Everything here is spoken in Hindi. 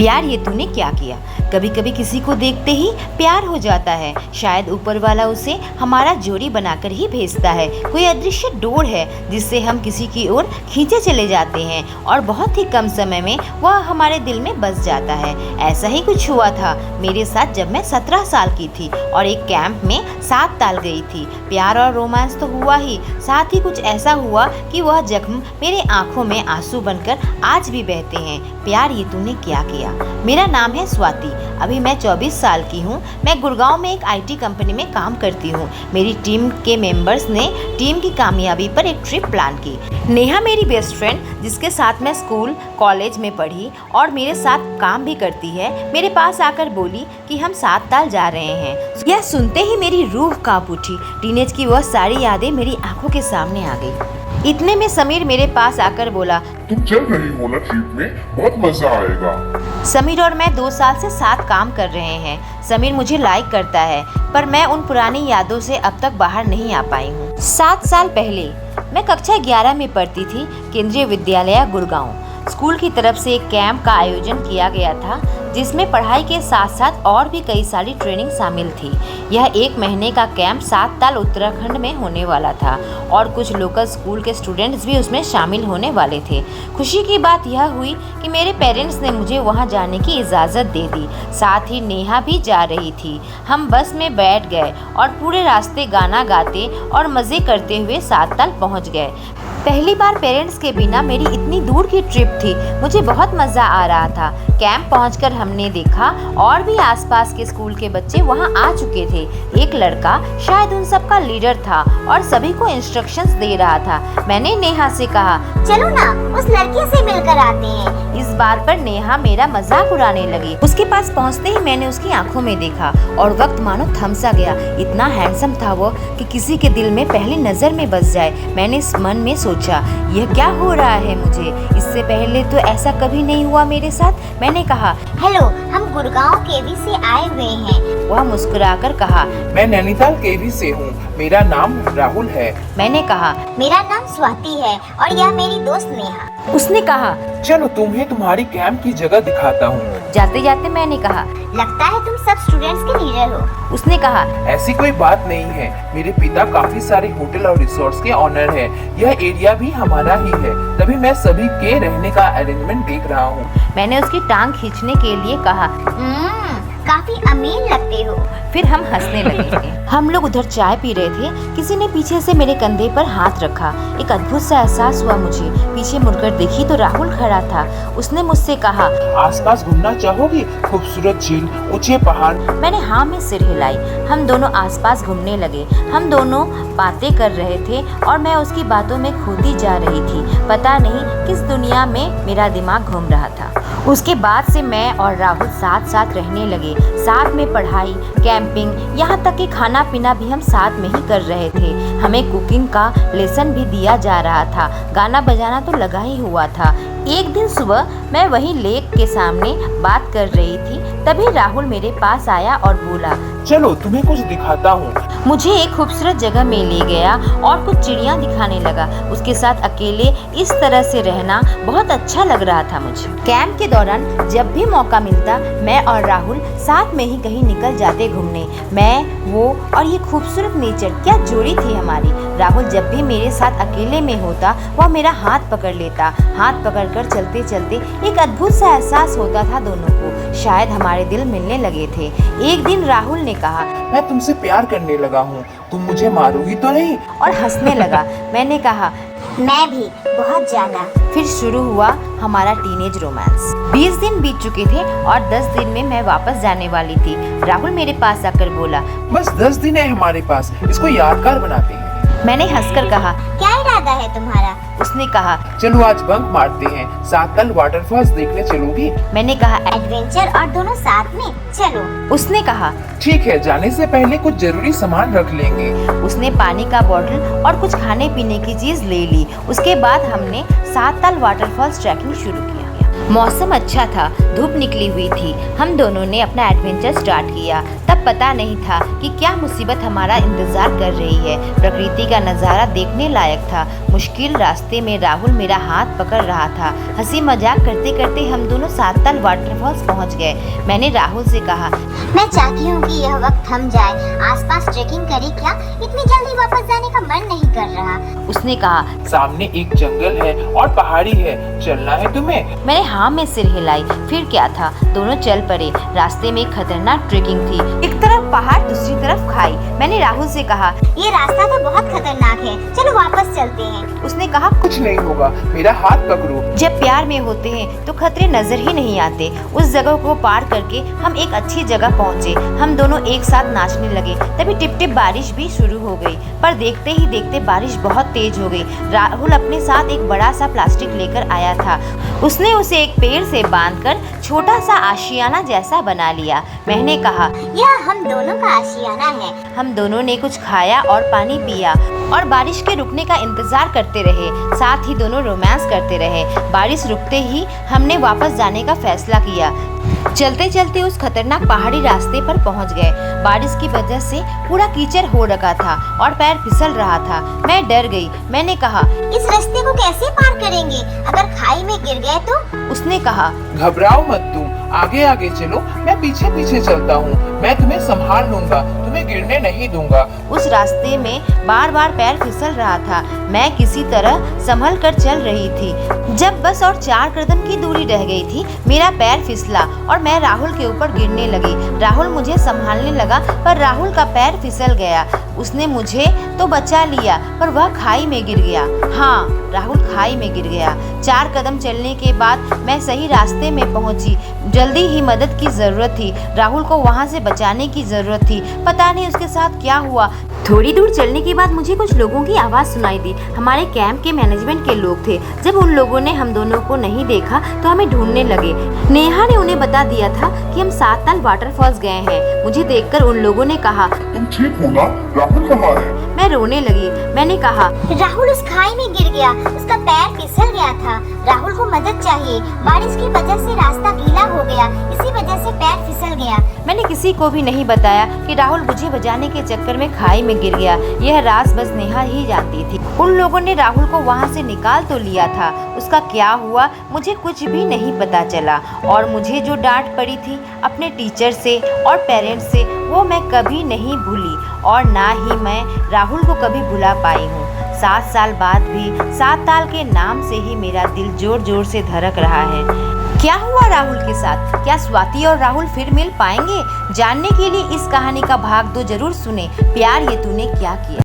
प्यार ये तूने क्या किया। कभी कभी किसी को देखते ही प्यार हो जाता है। शायद ऊपर वाला उसे हमारा जोड़ी बनाकर ही भेजता है। कोई अदृश्य डोर है जिससे हम किसी की ओर खींचे चले जाते हैं और बहुत ही कम समय में वह हमारे दिल में बस जाता है। ऐसा ही कुछ हुआ था मेरे साथ जब मैं 17 साल की थी और एक कैंप में 7 ताल गई थी। प्यार और रोमांस तो हुआ ही, साथ ही कुछ ऐसा हुआ कि वह जख्म मेरे आंखों में आंसू बनकर आज भी बहते हैं। प्यार ये तूने क्या किया। मेरा नाम है स्वाति। अभी मैं 24 साल की हूँ। मैं गुड़गांव में एक IT कंपनी में काम करती हूँ। मेरी टीम के मेंबर्स ने टीम की कामयाबी पर एक ट्रिप प्लान की। नेहा मेरी बेस्ट फ्रेंड जिसके साथ मैं स्कूल कॉलेज में पढ़ी और मेरे साथ काम भी करती है, मेरे पास आकर बोली कि हम 7 ताल जा रहे हैं। यह सुनते ही मेरी रूह कांप उठी। टीनेज की वह सारी यादें मेरी आंखों के सामने आ गई। इतने में समीर मेरे पास आकर बोला, तुम चल रही हो ना ट्रिप में, बहुत मजा आएगा। समीर और मैं 2 साल से साथ काम कर रहे हैं। समीर मुझे लाइक करता है पर मैं उन पुरानी यादों से अब तक बाहर नहीं आ पाई हूँ। 7 साल पहले मैं कक्षा 11 में पढ़ती थी। केंद्रीय विद्यालय गुड़गांव स्कूल की तरफ से एक कैंप का आयोजन किया गया था जिसमें पढ़ाई के साथ साथ और भी कई सारी ट्रेनिंग शामिल थी। यह 1 महीने का कैंप 7 ताल उत्तराखंड में होने वाला था और कुछ लोकल स्कूल के स्टूडेंट्स भी उसमें शामिल होने वाले थे। खुशी की बात यह हुई कि मेरे पेरेंट्स ने मुझे वहां जाने की इजाज़त दे दी। साथ ही नेहा भी जा रही थी। हम बस में बैठ गए और पूरे रास्ते गाना गाते और मज़े करते हुए 7 ताल पहुँच गए। पहली बार पेरेंट्स के बिना मेरी इतनी दूर की ट्रिप थी। मुझे बहुत मज़ा आ रहा था। कैंप पहुंचकर हमने देखा और भी आसपास के स्कूल के बच्चे वहां आ चुके थे। एक लड़का शायद उन सबका लीडर था और सभी को इंस्ट्रक्शंस दे रहा था। मैंने नेहा से कहा, चलो ना उस लड़के से मिलकर आते हैं। इस बात पर नेहा मेरा मजाक उड़ाने लगी। उसके पास पहुंचते ही मैंने उसकी आंखों में देखा और वक्त मानो थम सा गया। इतना हैंडसम था वो कि किसी के दिल में पहली नजर में बस जाए। मैंने इस मन में सोचा, यह क्या हो रहा है मुझे। इससे पहले तो ऐसा कभी नहीं हुआ मेरे साथ। मैंने कहा, हेलो, हम गुड़गांव केवी से आए हुए हैं। वह मुस्कुराकर कहा, मैं नैनीताल केवी से हूँ। मेरा नाम राहुल है। मैंने कहा, मेरा नाम स्वाति है और यह मेरी दोस्त नेहा। उसने कहा, चलो तुम्हें तुम्हारी कैंप की जगह दिखाता हूँ। जाते जाते मैंने कहा, लगता है तुम सब स्टूडेंट्स के लीडर हो। उसने कहा, ऐसी कोई बात नहीं है। मेरे पिता काफी सारे होटल और रिसोर्ट्स के ऑनर हैं। यह एरिया भी हमारा ही है, तभी मैं सभी के रहने का अरेंजमेंट देख रहा हूँ। मैंने उसकी टांग खींचने के लिए कहा, काफी अमीर लगते हो। फिर हम हंसने लगे। हम लोग उधर चाय पी रहे थे। किसी ने पीछे से मेरे कंधे पर हाथ रखा। एक अद्भुत सा एहसास हुआ मुझे। पीछे मुड़कर देखी तो राहुल खड़ा था। उसने मुझसे कहा, आसपास घूमना चाहोगी? खूबसूरत झील, ऊंचे पहाड़। मैंने हाँ में सिर हिलाई। हम दोनों आसपास घूमने लगे। हम दोनों बातें कर रहे थे और मैं उसकी बातों में खोती जा रही थी। पता नहीं किस दुनिया में मेरा दिमाग घूम रहा था। उसके बाद से मैं और राहुल साथ साथ रहने लगे। साथ में पढ़ाई, कैंपिंग, यहाँ तक कि खाना पीना भी हम साथ में ही कर रहे थे। हमें कुकिंग का लेसन भी दिया जा रहा था। गाना बजाना तो लगा ही हुआ था। एक दिन सुबह मैं वहीं लेक के सामने बात कर रही थी, तभी राहुल मेरे पास आया और बोला, चलो तुम्हें कुछ दिखाता हूँ। मुझे एक खूबसूरत जगह में ले गया और कुछ चिड़िया दिखाने लगा। उसके साथ अकेले इस तरह से रहना बहुत अच्छा लग रहा था मुझे। कैंप के दौरान जब भी मौका मिलता, मैं और राहुल साथ में ही कहीं निकल जाते घूमने। मैं, वो और ये खूबसूरत नेचर, क्या जोड़ी थी हमारी। राहुल जब भी मेरे साथ अकेले में होता, वह मेरा हाथ पकड़ लेता। हाथ पकड़कर चलते चलते एक अद्भुत सा एहसास होता था दोनों को। शायद हमारे दिल मिलने लगे थे। एक दिन राहुल ने कहा, मैं तुमसे प्यार करने लगा हूँ। तुम मुझे मारोगी तो नहीं? और हंसने लगा। मैंने कहा, मैं भी, बहुत ज्यादा। फिर शुरू हुआ हमारा टीनेज रोमांस। 20 दिन बीत चुके थे और 10 दिन में मैं वापस जाने वाली थी। राहुल मेरे पास आकर बोला, बस 10 दिन है हमारे पास, इसको यादगार बनाते हैं। मैंने हंसकर कहा, क्या इरादा है तुम्हारा? उसने कहा, चलो आज बंक मारते हैं। 7 ताल वाटरफॉल्स देखने चलोगी? मैंने कहा, एडवेंचर और दोनों साथ में, चलो। उसने कहा, ठीक है, जाने से पहले कुछ जरूरी सामान रख लेंगे। उसने पानी का बोतल और कुछ खाने पीने की चीज ले ली। उसके बाद हमने 7 ताल वाटरफॉल्स ट्रैकिंग शुरू किया। मौसम अच्छा था, धूप निकली हुई थी। हम दोनों ने अपना एडवेंचर स्टार्ट किया। तब पता नहीं था कि क्या मुसीबत हमारा इंतजार कर रही है। प्रकृति का नज़ारा देखने लायक था। मुश्किल रास्ते में राहुल मेरा हाथ पकड़ रहा था। हंसी मजाक करते करते हम दोनों सातताल वाटरफॉल्स पहुंच गए। मैंने राहुल से कहा, मैं चाहती हूँ कि यह वक्त थम जाए। आसपास ट्रेकिंग करें क्या? इतनी जल्दी वापस जाने का मन नहीं कर रहा। उसने कहा, सामने एक जंगल है और पहाड़ी है, चलना है तुम्हें? मैंने हाँ में सिर हिलाई। फिर क्या था, दोनों चल पड़े। रास्ते में खतरनाक ट्रेकिंग थी। एक तरफ पहाड़, दूसरी तरफ खाई। मैंने राहुल से कहा, ये रास्ता तो बहुत खतरनाक है, चलो वापस चलते हैं। उसने कहा, कुछ नहीं होगा, मेरा हाथ पकड़ो। जब प्यार में होते हैं तो खतरे नजर ही नहीं आते। उस जगह को पार करके हम एक अच्छी जगह पहुंचे। हम दोनों एक साथ नाचने लगे। तभी टिप टिप बारिश भी शुरू हो गई। पर देखते ही देखते बारिश बहुत तेज हो गई। राहुल अपने साथ एक बड़ा सा प्लास्टिक लेकर आया था। उसने उसे एक पेड़ से बांधकर छोटा सा आशियाना जैसा बना लिया। मैंने कहा, यह हम दोनों का आशियाना है। हम दोनों ने कुछ खाया और पानी पिया और बारिश के रुकने का इंतजार करते रहे। साथ ही दोनों रोमांस करते रहे। बारिश रुकते ही हमने वापस जाने का फैसला किया। चलते चलते उस खतरनाक पहाड़ी रास्ते पर पहुंच गए। बारिश की वजह से पूरा कीचड़ हो रखा था और पैर फिसल रहा था। मैं डर गई। मैंने कहा, इस रास्ते को कैसे पार करेंगे? अगर खाई में गिर गए तो? उसने कहा, घबराओ मत तुम, आगे आगे चलो, मैं पीछे पीछे चलता हूँ। मैं तुम्हें संभाल लूंगा, तुम्हें गिरने नहीं दूंगा। उस रास्ते में बार बार पैर फिसल रहा था। मैं किसी तरह संभल कर चल रही थी। जब बस और 4 कदम की दूरी रह गई थी, मेरा पैर फिसला और मैं राहुल के ऊपर गिरने लगी। राहुल मुझे संभालने लगा पर राहुल का पैर फिसल गया। उसने मुझे तो बचा लिया पर वह खाई में गिर गया। हाँ, राहुल खाई में गिर गया। 4 कदम चलने के बाद मैं सही रास्ते में पहुंची। जल्दी ही मदद की जरूरत थी। राहुल को वहां से बचाने की जरूरत थी। पता नहीं उसके साथ क्या हुआ। थोड़ी दूर चलने के बाद मुझे कुछ लोगों की आवाज़ सुनाई दी। हमारे कैंप के मैनेजमेंट के लोग थे। जब उन लोगों ने हम दोनों को नहीं देखा तो हमें ढूंढने लगे। नेहा ने उन्हें बता दिया था कि हम सातताल वाटरफॉल्स गए हैं। मुझे देखकर उन लोगों ने कहा, तुम ठीक हो ना? राहुल कहाँ है? मैं रोने लगी। मैंने कहा, राहुल उस खाई में गिर गया, उसका पैर फिसल गया था। राहुल को मदद चाहिए। बारिश की वजह से रास्ता गीला हो गया, इसी वजह से पैर फिसल गया। मैंने किसी को भी नहीं बताया कि राहुल मुझे बचाने के चक्कर में खाई में गिर गया। यह राज बस नेहा ही जानती थी। उन लोगों ने राहुल को वहां से निकाल तो लिया था, उसका क्या हुआ मुझे कुछ भी नहीं पता चला। और मुझे जो डांट पड़ी थी अपने टीचर से और पेरेंट्स से, वो मैं कभी नहीं भूली और ना ही मैं राहुल को कभी भुला पाई हूँ। 7 साल बाद भी सातताल के नाम से ही मेरा दिल जोर जोर से धड़क रहा है। क्या हुआ राहुल के साथ? क्या स्वाति और राहुल फिर मिल पाएंगे? जानने के लिए इस कहानी का भाग 2 जरूर सुने। प्यार ये तूने क्या किया।